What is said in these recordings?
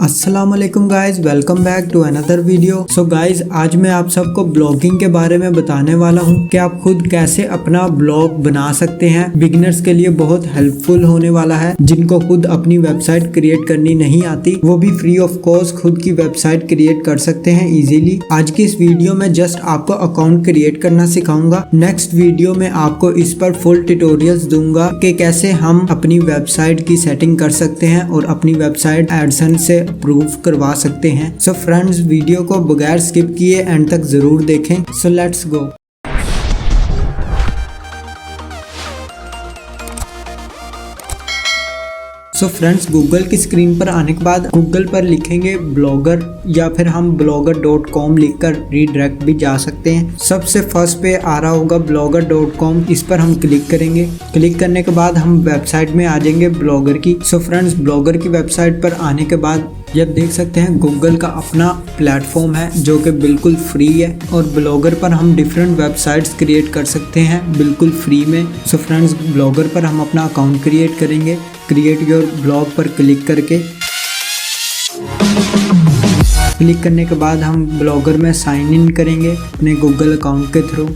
अस्सलाम वालेकुम guys, welcome back to another video. So guys, आज मैं आप सबको ब्लॉगिंग के बारे में बताने वाला हूँ कि आप खुद कैसे अपना ब्लॉग बना सकते हैं। बिगिनर्स के लिए बहुत हेल्पफुल होने वाला है। जिनको खुद अपनी वेबसाइट क्रिएट करनी नहीं आती वो भी फ्री ऑफ कॉस्ट खुद की वेबसाइट क्रिएट कर सकते हैं इजीली। आज की इस वीडियो में जस्ट आपको अकाउंट क्रिएट करना सिखाऊंगा। नेक्स्ट वीडियो में आपको इस पर फुल ट्यूटोरियल्स दूंगा कि कैसे हम अपनी वेबसाइट की सेटिंग कर सकते हैं और अपनी वेबसाइट एडसेंस से अप्रूव करवा सकते हैं। सो फ्रेंड्स, वीडियो को बगैर स्किप किए एंड तक जरूर देखें। So let's go. So friends, Google की स्क्रीन पर आने के बाद गूगल पर लिखेंगे ब्लॉगर या फिर हम blogger.com लिखकर रीडायरेक्ट भी जा सकते हैं। सबसे फर्स्ट पे आ रहा होगा blogger.com, इस पर हम क्लिक करेंगे। क्लिक करने के बाद हम वेबसाइट में आ जाएंगे ब्लॉगर की। सो फ्रेंड्स, ब्लॉगर की वेबसाइट पर आने के बाद ये देख सकते हैं गूगल का अपना प्लेटफॉर्म है जो कि बिल्कुल फ्री है और ब्लॉगर पर हम डिफरेंट वेबसाइट्स क्रिएट कर सकते हैं बिल्कुल फ्री में। सो फ्रेंड्स, ब्लॉगर पर हम अपना अकाउंट क्रिएट करेंगे। क्रिएट योर ब्लॉग पर क्लिक करके क्लिक करने के बाद हम ब्लॉगर में साइन इन करेंगे अपने गूगल अकाउंट के थ्रू।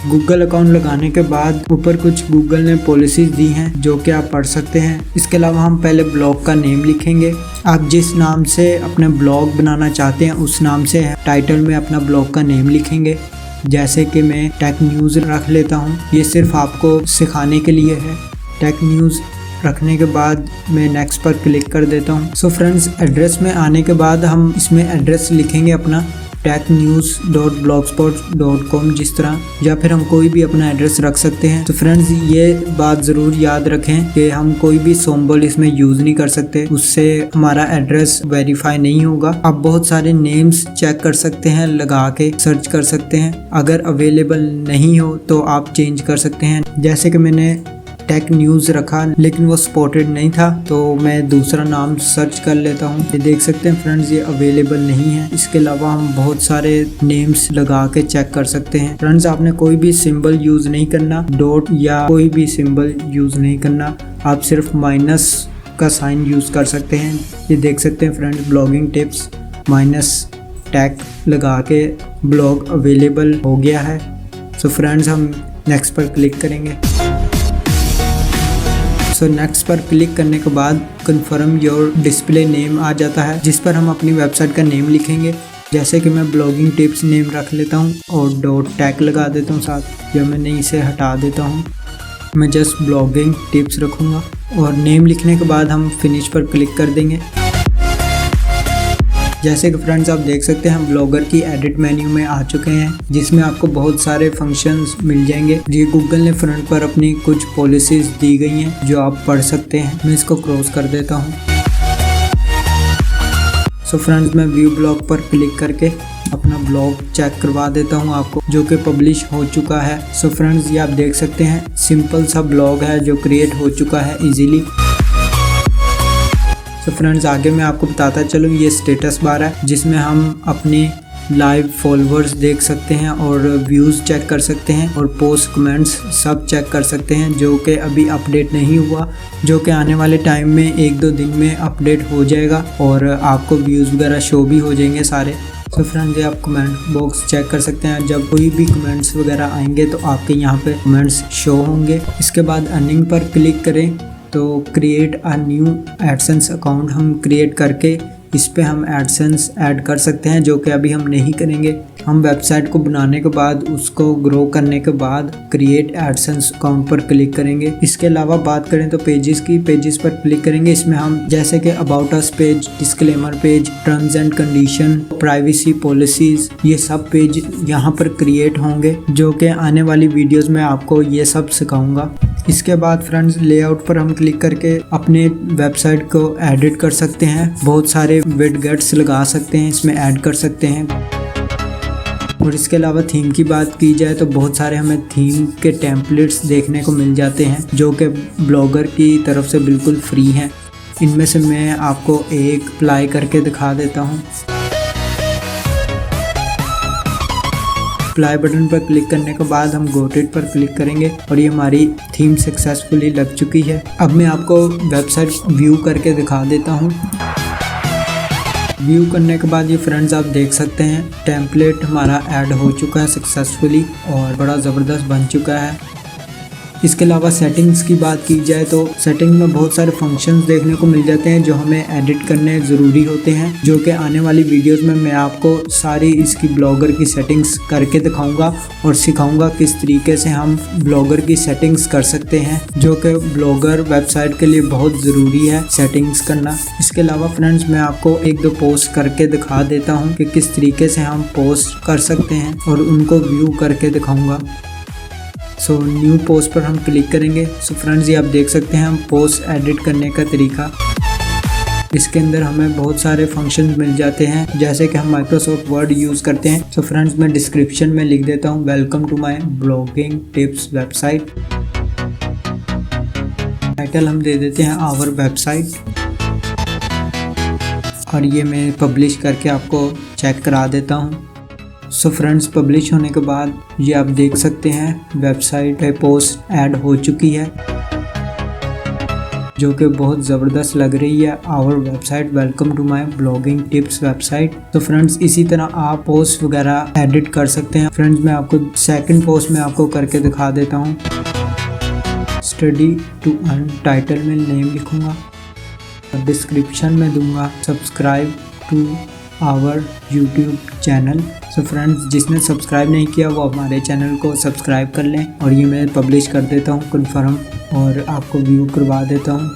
गूगल अकाउंट लगाने के बाद ऊपर कुछ गूगल ने पॉलिसीज दी हैं जो कि आप पढ़ सकते हैं। इसके अलावा हम पहले ब्लॉग का नेम लिखेंगे। आप जिस नाम से अपने ब्लॉग बनाना चाहते हैं उस नाम से टाइटल में अपना ब्लॉग का नेम लिखेंगे। जैसे कि मैं टेक न्यूज़ रख लेता हूँ, ये सिर्फ आपको सिखाने के लिए है। टेक न्यूज़ रखने के बाद मैं नेक्स्ट पर क्लिक कर देता हूँ। सो फ्रेंड्स, एड्रेस में आने के बाद हम इसमें एड्रेस लिखेंगे अपना technews.blogspot.com जिस तरह, या फिर हम कोई भी अपना एड्रेस रख सकते हैं। तो फ्रेंड्स, ये बात ज़रूर याद रखें कि हम कोई भी सिंबल इसमें यूज़ नहीं कर सकते, उससे हमारा एड्रेस वेरीफाई नहीं होगा। आप बहुत सारे नेम्स चेक कर सकते हैं, लगा के सर्च कर सकते हैं। अगर अवेलेबल नहीं हो तो आप चेंज कर सकते हैं। जैसे कि मैंने टेक न्यूज़ रखा लेकिन वो स्पॉटेड नहीं था तो मैं दूसरा नाम सर्च कर लेता हूँ। ये देख सकते हैं फ्रेंड्स, ये अवेलेबल नहीं है। इसके अलावा हम बहुत सारे नेम्स लगा के चेक कर सकते हैं। फ्रेंड्स, आपने कोई भी सिंबल यूज नहीं करना, डॉट या कोई भी सिंबल यूज नहीं करना, आप सिर्फ माइनस का साइन यूज कर सकते हैं। ये देख सकते हैं friends, blogging tips minus tag लगा के ब्लॉग अवेलेबल हो गया है। सो फ्रेंड्स, हम नेक्स्ट पर क्लिक करेंगे। सो नेक्स्ट पर क्लिक करने के बाद कन्फर्म योर डिस्प्ले नेम आ जाता है जिस पर हम अपनी वेबसाइट का नेम लिखेंगे। जैसे कि मैं ब्लॉगिंग टिप्स नेम रख लेता हूँ और डॉट टैग लगा देता हूँ साथ, या मैंने इसे हटा देता हूँ। मैं जस्ट ब्लॉगिंग टिप्स रखूँगा और नेम लिखने के बाद हम फिनिश पर क्लिक कर देंगे। जैसे कि फ्रेंड्स, आप देख सकते हैं हम ब्लॉगर की एडिट मेन्यू में आ चुके हैं जिसमें आपको बहुत सारे फंक्शंस मिल जाएंगे। ये गूगल ने फ्रंट पर अपनी कुछ पॉलिसीज दी गई हैं जो आप पढ़ सकते हैं। मैं इसको क्रॉस कर देता हूँ। सो फ्रेंड्स, मैं व्यू ब्लॉग पर क्लिक करके अपना ब्लॉग चेक करवा देता हूँ आपको, जो कि पब्लिश हो चुका है। सो फ्रेंड्स, ये आप देख सकते हैं सिंपल सा ब्लॉग है जो क्रिएट हो चुका है इजीली। तो फ्रेंड्स, आगे मैं आपको बताता चलूँ, ये स्टेटस बार है जिसमें हम अपने लाइव फॉलोअर्स देख सकते हैं और व्यूज़ चेक कर सकते हैं और पोस्ट कमेंट्स सब चेक कर सकते हैं, जो कि अभी अपडेट नहीं हुआ, जो कि आने वाले टाइम में 1-2 दिन में अपडेट हो जाएगा और आपको व्यूज़ वगैरह शो भी हो जाएंगे सारे। तो फ्रेंड्स, ये आप कमेंट बॉक्स चेक कर सकते हैं। जब कोई भी कमेंट्स वगैरह आएंगे तो आपके यहाँ पे कमेंट्स शो होंगे। इसके बाद अर्निंग पर क्लिक करें तो create a new AdSense account हम क्रिएट करके इस पे हम एडसेंस ऐड कर सकते हैं, जो कि अभी हम नहीं करेंगे। हम वेबसाइट को बनाने के बाद उसको ग्रो करने के बाद क्रिएट एडसेंस अकाउंट पर क्लिक करेंगे। इसके अलावा बात करें तो पेजेस की, पेजेस पर क्लिक करेंगे। इसमें हम जैसे कि about us page, disclaimer page, terms and condition, privacy policies, ये सब पेज यहाँ पर क्रिएट होंगे, जो कि आने वाली वीडियोस में आपको ये सब सिखाऊंगा। इसके बाद फ्रेंड्स, लेआउट पर हम क्लिक करके अपने वेबसाइट को एडिट कर सकते हैं। बहुत सारे विडगेट्स लगा सकते हैं, इसमें ऐड कर सकते हैं। और इसके अलावा थीम की बात की जाए तो बहुत सारे हमें थीम के टेम्पलेट्स देखने को मिल जाते हैं जो कि ब्लॉगर की तरफ से बिल्कुल फ्री हैं। इनमें से मैं आपको एक अप्लाई करके दिखा देता हूँ। अप्लाई बटन पर क्लिक करने के बाद हम गॉट इट पर क्लिक करेंगे और ये हमारी थीम सक्सेसफुली लग चुकी है। अब मैं आपको वेबसाइट व्यू करके दिखा देता हूँ। व्यू करने के बाद ये फ्रेंड्स आप देख सकते हैं टेम्पलेट हमारा ऐड हो चुका है सक्सेसफुली और बड़ा ज़बरदस्त बन चुका है। इसके अलावा सेटिंग्स की बात की जाए तो सेटिंग में बहुत सारे फंक्शंस देखने को मिल जाते हैं जो हमें एडिट करने ज़रूरी होते हैं, जो कि आने वाली वीडियोस में मैं आपको सारी इसकी ब्लॉगर की सेटिंग्स करके दिखाऊंगा और सिखाऊंगा किस तरीके से हम ब्लॉगर की सेटिंग्स कर सकते हैं, जो कि ब्लॉगर वेबसाइट के लिए बहुत ज़रूरी है सेटिंग्स करना। इसके अलावा फ्रेंड्स मैं आपको एक दो पोस्ट करके दिखा देता हूँ कि किस तरीके से हम पोस्ट कर सकते हैं और उनको व्यू करके दिखाऊँगा। सो न्यू पोस्ट पर हम क्लिक करेंगे। सो फ्रेंड्स ये आप देख सकते हैं हम पोस्ट एडिट करने का तरीका। इसके अंदर हमें बहुत सारे फंक्शन मिल जाते हैं, जैसे कि हम माइक्रोसॉफ्ट वर्ड यूज़ करते हैं। सो फ्रेंड्स मैं डिस्क्रिप्शन में लिख देता हूँ welcome to my blogging tips website. Title हम दे देते हैं आवर वेबसाइट और ये मैं पब्लिश करके आपको चेक करा देता हूँ। सो फ्रेंड्स पब्लिश होने के बाद ये आप देख सकते हैं वेबसाइट पे पोस्ट ऐड हो चुकी है, जो कि बहुत ज़बरदस्त लग रही है। Our website welcome to my blogging tips website. तो फ्रेंड्स इसी तरह आप पोस्ट वगैरह एडिट कर सकते हैं। फ्रेंड्स मैं आपको सेकंड पोस्ट में आपको करके दिखा देता हूँ। स्टडी टू अर्न टाइटल में नेम लिखूँगा और डिस्क्रिप्शन में दूंगा subscribe to our YouTube channel. So friends जिसने सब्सक्राइब नहीं किया वो हमारे चैनल को सब्सक्राइब कर लें और ये मैं पब्लिश कर देता हूँ कन्फर्म और आपको व्यू करवा देता हूँ।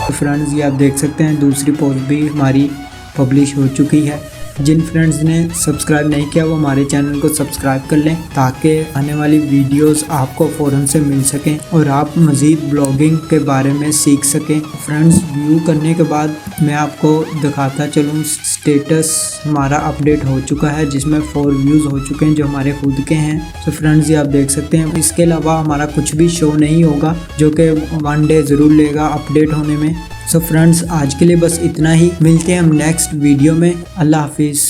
तो फ्रेंड्स ये आप देख सकते हैं दूसरी पोस्ट भी हमारी पब्लिश हो चुकी है। जिन फ्रेंड्स ने सब्सक्राइब नहीं किया वो हमारे चैनल को सब्सक्राइब कर लें ताकि आने वाली वीडियोस आपको फ़ौरन से मिल सकें और आप मज़ीद ब्लॉगिंग के बारे में सीख सकें। फ्रेंड्स व्यू करने के बाद मैं आपको दिखाता चलूँ स्टेटस हमारा अपडेट हो चुका है, जिसमें 4 व्यूज़ हो चुके हैं जो हमारे खुद के हैं। तो फ्रेंड्स ये आप देख सकते हैं। इसके अलावा हमारा कुछ भी शो नहीं होगा, जो कि 1 डे ज़रूर लेगा अपडेट होने में। सो फ्रेंड्स आज के लिए बस इतना ही। मिलते हैं हम नेक्स्ट वीडियो में। अल्लाह हाफिज़।